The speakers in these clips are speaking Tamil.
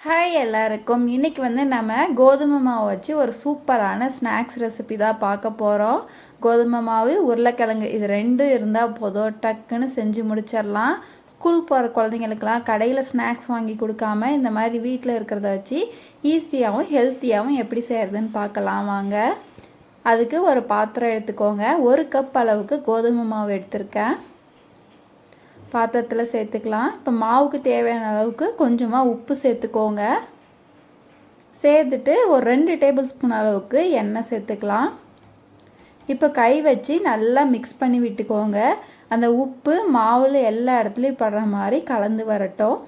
ஹாய் எல்லாருக்கும். இன்றைக்கி நம்ம கோதுமை மாவு வச்சு ஒரு சூப்பரான ஸ்நாக்ஸ் ரெசிபி தான் பார்க்க போகிறோம். கோதுமை மாவு, உருளைக்கிழங்கு இது ரெண்டும் இருந்தால் போதும், டக்குன்னு செஞ்சு முடிச்சிடலாம். ஸ்கூல் போகிற குழந்தைங்களுக்கெல்லாம் கடையில் ஸ்நாக்ஸ் வாங்கி கொடுக்காம இந்த மாதிரி வீட்டில் இருக்கிறத வச்சு ஈஸியாகவும் ஹெல்த்தியாகவும் எப்படி செய்கிறதுன்னு பார்க்கலாம் வாங்க. அதுக்கு ஒரு பாத்திரம் எடுத்துக்கோங்க. 1 கப் அளவுக்கு கோதுமை மாவு எடுத்திருக்கேன். பாத்திரத்தில் சேர்த்துக்கலாம். இப்போ மாவுக்கு தேவையான அளவுக்கு கொஞ்சமாக உப்பு சேர்த்துக்கோங்க. சேர்த்துட்டு ஒரு 2 டேபிள் ஸ்பூன் அளவுக்கு எண்ணெய் சேர்த்துக்கலாம். இப்போ கை வச்சு நல்லா மிக்ஸ் பண்ணி விட்டுக்கோங்க. அந்த உப்பு மாவில் எல்லா இடத்துலையும் படுற மாதிரி கலந்து வரட்டும்.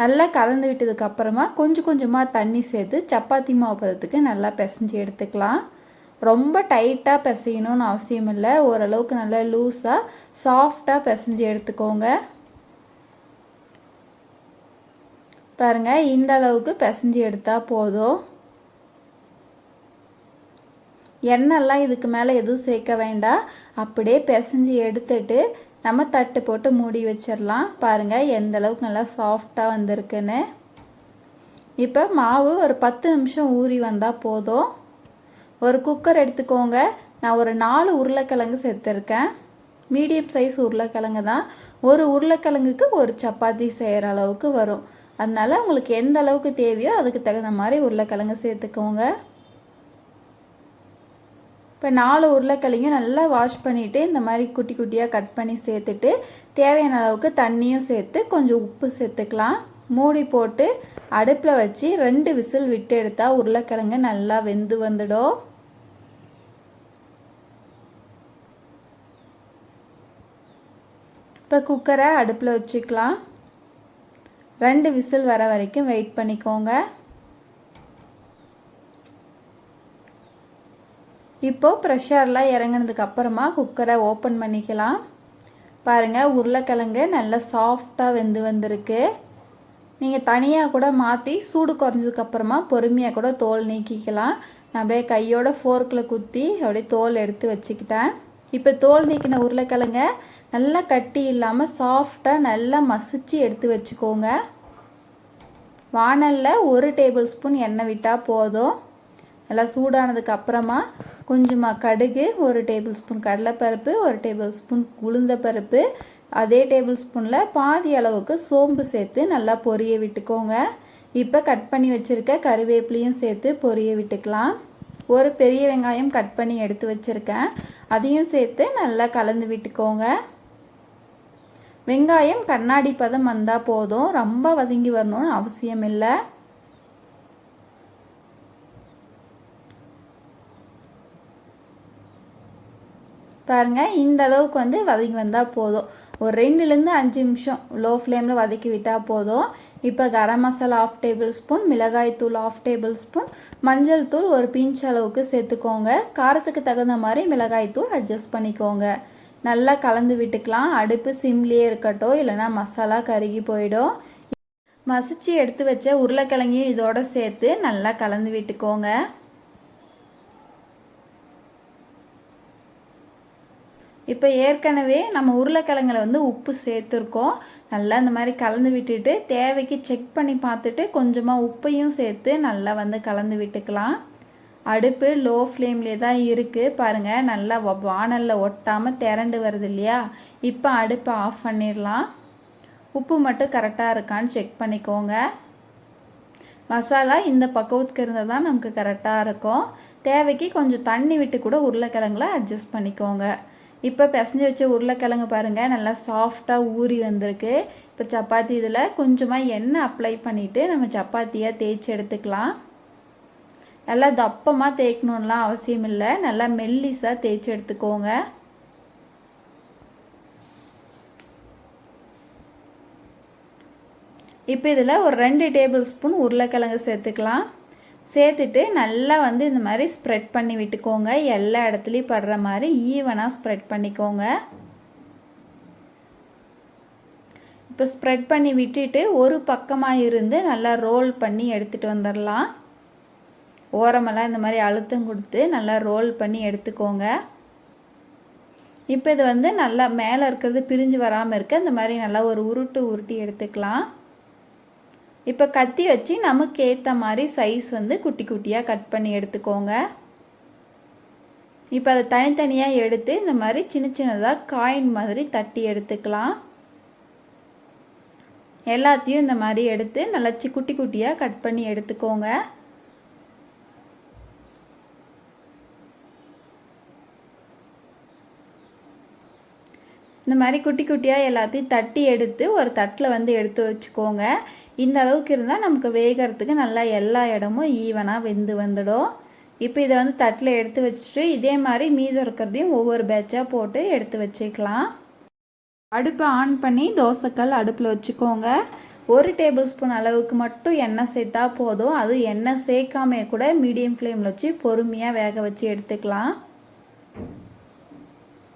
நல்லா கலந்து விட்டதுக்கப்புறமா கொஞ்சம் கொஞ்சமாக தண்ணி சேர்த்து சப்பாத்தி மாவு பதத்துக்கு நல்லா பிசைஞ்சு எடுத்துக்கலாம். ரொம்ப டைட்டாக பிசையணும்னு அவசியம் இல்லை. ஓரளவுக்கு நல்லா லூஸாக சாஃப்டாக பிசைஞ்சு எடுத்துக்கோங்க. பாருங்கள், இந்த அளவுக்கு பிசைஞ்சு எடுத்தால் போதும். எண்ணெய்லாம் இதுக்கு மேலே எதுவும் சேர்க்க வேண்டாம். அப்படியே பிசைஞ்சு எடுத்துட்டு நம்ம தட்டு போட்டு மூடி வச்சிடலாம். பாருங்கள் எந்த அளவுக்கு நல்லா சாஃப்டாக வந்திருக்குன்னு. இப்போ மாவு ஒரு 10 நிமிஷம் ஊறி வந்தால் போதும். ஒரு குக்கர் எடுத்துக்கோங்க. நான் ஒரு 4 உருளைக்கிழங்கு சேர்த்துருக்கேன். மீடியம் சைஸ் உருளைக்கிழங்கு தான். ஒரு உருளைக்கிழங்குக்கு ஒரு சப்பாத்தி செய்கிற அளவுக்கு வரும். அதனால் உங்களுக்கு எந்த அளவுக்கு தேவையோ அதுக்கு தகுந்த மாதிரி உருளைக்கிழங்கு சேர்த்துக்கோங்க. இப்போ 4 உருளைக்கிழங்கையும் நல்லா வாஷ் பண்ணிவிட்டு இந்த மாதிரி குட்டி குட்டியாக கட் பண்ணி சேர்த்துட்டு தேவையான அளவுக்கு தண்ணியும் சேர்த்து கொஞ்சம் உப்பு சேர்த்துக்கலாம். மூடி போட்டு அடுப்பில் வச்சு 2 விசில் விட்டு எடுத்தால் உருளைக்கிழங்கு நல்லா வெந்து வந்துடும். இப்போ குக்கரை அடுப்பில் வச்சுக்கலாம். 2 விசில் வர வரைக்கும் வெயிட் பண்ணிக்கோங்க. இப்போது ப்ரெஷர்லாம் இறங்கினதுக்கு அப்புறமா குக்கரை ஓப்பன் பண்ணிக்கலாம். பாருங்கள், உருளைக்கிழங்கு நல்லா சாஃப்டாக வெந்து வந்திருக்கு. நீங்கள் தனியாக கூட மாற்றி சூடு குறைஞ்சதுக்கப்புறமா பொறுமையாக கூட தோல் நீக்கிக்கலாம். நான் அப்படியே கையோட ஃபோர்க்கில் குத்தி அப்படியே தோல் எடுத்து வச்சுக்கிட்டேன். இப்போ தோல் நீக்கின உருளைக்கிழங்க நல்லா கட்டி இல்லாமல் சாஃப்டாக நல்லா மசிச்சு எடுத்து வச்சுக்கோங்க. வாணலில் 1 டேபிள் ஸ்பூன் எண்ணெய் விட்டால் போதும். நல்லா சூடானதுக்கு அப்புறமா கொஞ்சமாக கடுகு, 1 டேபிள் ஸ்பூன் கடலைப்பருப்பு, 1 டேபிள் ஸ்பூன் உளுந்தப்பருப்பு, அதே டேபிள் ஸ்பூனில் பாதி அளவுக்கு சோம்பு சேர்த்து நல்லா பொரிய விட்டுக்கோங்க. இப்போ கட் பண்ணி வச்சுருக்க கருவேப்பிலையும் சேர்த்து பொரிய விட்டுக்கலாம். ஒரு பெரிய வெங்காயம் கட் பண்ணி எடுத்து வச்சுருக்கேன், அதையும் சேர்த்து நல்லா கலந்து விட்டுக்கோங்க. வெங்காயம் கண்ணாடி பதம் வந்தால் போதும், ரொம்ப வதங்கி வரணும்னு அவசியம் இல்லை. பாருங்கள், இந்த அளவுக்கு வதங்கி வந்தால் போதும். ஒரு 2லேருந்து 5 நிமிஷம் லோ ஃப்ளேமில் வதக்கி விட்டால் போதும். இப்போ கரம் மசாலா 1/2 டேபிள் ஸ்பூன், மிளகாய் தூள் 1/2 டேபிள் ஸ்பூன், மஞ்சள் தூள் ஒரு பிஞ்ச் அளவுக்கு சேர்த்துக்கோங்க. காரத்துக்கு தகுந்த மாதிரி மிளகாய் தூள் அட்ஜஸ்ட் பண்ணிக்கோங்க. நல்லா கலந்து விட்டுக்கலாம். அடுப்பு சிம்லேயே இருக்கட்டும், இல்லைனா மசாலா கருகி போயிடும். மசிச்சு எடுத்து வச்ச உருளைக்கிழங்கையும் இதோடு சேர்த்து நல்லா கலந்து விட்டுக்கோங்க. இப்போ ஏற்கனவே நம்ம உருளைக்கிழங்குல உப்பு சேர்த்துருக்கோம். நல்லா இந்த மாதிரி கலந்து விட்டுட்டு தேவைக்கு செக் பண்ணி பார்த்துட்டு கொஞ்சமாக உப்பையும் சேர்த்து நல்லா கலந்து விட்டுக்கலாம். அடுப்பு லோ ஃப்ளேம்லேயே தான் இருக்குது. பாருங்கள், நல்லா வாணலில் ஒட்டாமல் திரண்டு வருது இல்லையா? இப்போ அடுப்பை ஆஃப் பண்ணிடலாம். உப்பு மட்டும் கரெக்டாக இருக்கான்னு செக் பண்ணிக்கோங்க. மசாலா இந்த பக்குவத்துக்கு இருந்தால் தான் நமக்கு கரெக்டாக இருக்கும். தேவைக்கு கொஞ்சம் தண்ணி விட்டு கூட உருளைக்கிழங்குல அட்ஜஸ்ட் பண்ணிக்கோங்க. இப்போ பிசைஞ்சு வச்ச உருளைக்கிழங்கு பாருங்கள் நல்லா சாஃப்டாக ஊறி வந்திருக்கு. இப்போ சப்பாத்தி இதில் கொஞ்சமாக எண்ணெய் அப்ளை பண்ணிவிட்டு நம்ம சப்பாத்தியாக தேய்ச்சி எடுத்துக்கலாம். நல்லா தப்பமாக தேய்க்கணுன்னெலாம் அவசியம் இல்லை, நல்லா மெல்லிஸாக தேய்ச்சி எடுத்துக்கோங்க. இப்போ இதில் ஒரு 2 டேபிள் ஸ்பூன் உருளைக்கிழங்கு சேர்த்துக்கலாம். சேர்த்துட்டு நல்லா இந்த மாதிரி ஸ்ப்ரெட் பண்ணி விட்டுக்கோங்க. எல்லா இடத்துலையும் படுற மாதிரி ஈவனாக ஸ்ப்ரெட் பண்ணிக்கோங்க. இப்போ ஸ்ப்ரெட் பண்ணி விட்டுட்டு ஒரு பக்கமாக இருந்து நல்லா ரோல் பண்ணி எடுத்துகிட்டு வந்துடலாம். ஓரமெல்லாம் இந்த மாதிரி அழுத்தம் கொடுத்து நல்லா ரோல் பண்ணி எடுத்துக்கோங்க. இப்போ இது நல்லா மேலே இருக்கிறது பிரிஞ்சு வராமல் இருக்க இந்த மாதிரி நல்லா ஒரு உருட்டி எடுத்துக்கலாம். இப்போ கத்தி வச்சு நமக்கு ஏற்ற மாதிரி சைஸ் வந்து குட்டி குட்டியாக கட் பண்ணி எடுத்துக்கோங்க. இப்போ அதை தனித்தனியாக எடுத்து இந்த மாதிரி சின்ன சின்னதாக காயின் மாதிரி தட்டி எடுத்துக்கலாம். எல்லாத்தையும் இந்த மாதிரி எடுத்து நல்லா குட்டி குட்டியாக கட் பண்ணி எடுத்துக்கோங்க. இந்த மாதிரி குட்டி குட்டியாக எல்லாத்தையும் தட்டி எடுத்து ஒரு தட்டில் வந்து எடுத்து வச்சுக்கோங்க. இந்த அளவுக்கு இருந்தால் நமக்கு வேகிறதுக்கு நல்லா எல்லா இடமும் ஈவனாக வெந்து வந்துடும். இப்போ இதை வந்து தட்டில் எடுத்து வச்சுட்டு இதே மாதிரி மீதம் இருக்கிறதையும் ஒவ்வொரு பேட்சாக போட்டு எடுத்து வச்சுக்கலாம். அடுப்பை ஆன் பண்ணி தோசைக்கல் அடுப்பில் வச்சுக்கோங்க. 1 டேபிள் ஸ்பூன் அளவுக்கு மட்டும் எண்ணெய் சேர்த்தா போதும். அதுவும் எண்ணெய் சேர்க்காமே கூட மீடியம் ஃப்ளேமில் வச்சு பொறுமையாக வேக வச்சு எடுத்துக்கலாம்.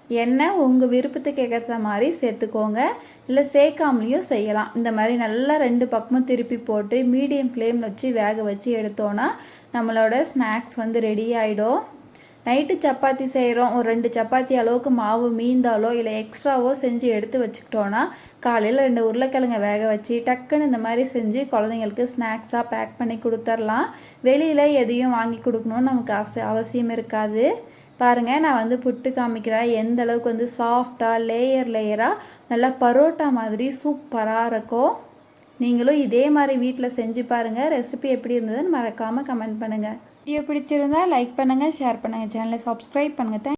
எண்ணெய் உங்கள் விருப்பத்துக்கு ஏற்ற மாதிரி சேர்த்துக்கோங்க, இல்லை சேர்க்காமலையும் செய்யலாம். இந்த மாதிரி நல்லா 2 பக்கமும் திருப்பி போட்டு மீடியம் ஃப்ளேமில் வச்சு வேக வச்சு எடுத்தோன்னா நம்மளோட ஸ்நாக்ஸ் வந்து ரெடி ஆகிடும். நைட்டு சப்பாத்தி செய்கிறோம், ஒரு 2 சப்பாத்தி அளவுக்கு மாவு மீந்தாலோ இல்லை எக்ஸ்ட்ராவோ செஞ்சு எடுத்து வச்சுக்கிட்டோன்னா காலையில் 2 உருளைக்கிழங்க வேக வச்சு டக்குன்னு இந்த மாதிரி செஞ்சு குழந்தைங்களுக்கு ஸ்நாக்ஸாக பேக் பண்ணி கொடுத்துர்லாம். வெளியில் எதையும் வாங்கி கொடுக்கணுன்னு நமக்கு அவசியம் இருக்காது. பாருங்கள், நான் வந்து புட்டு காமிக்கிறேன். எந்த அளவுக்கு வந்து சாஃப்டாக லேயராக நல்லா பரோட்டா மாதிரி சூப்பராக இருக்கும். நீங்களும் இதே மாதிரி வீட்டில் செஞ்சு பாருங்கள். ரெசிபி எப்படி இருந்ததுன்னு மறக்காமல் கமெண்ட் பண்ணுங்கள். வீடியோ பிடிச்சிருந்தா லைக் பண்ணுங்கள், ஷேர் பண்ணுங்கள், சேனலை சப்ஸ்கிரைப் பண்ணுங்கள்.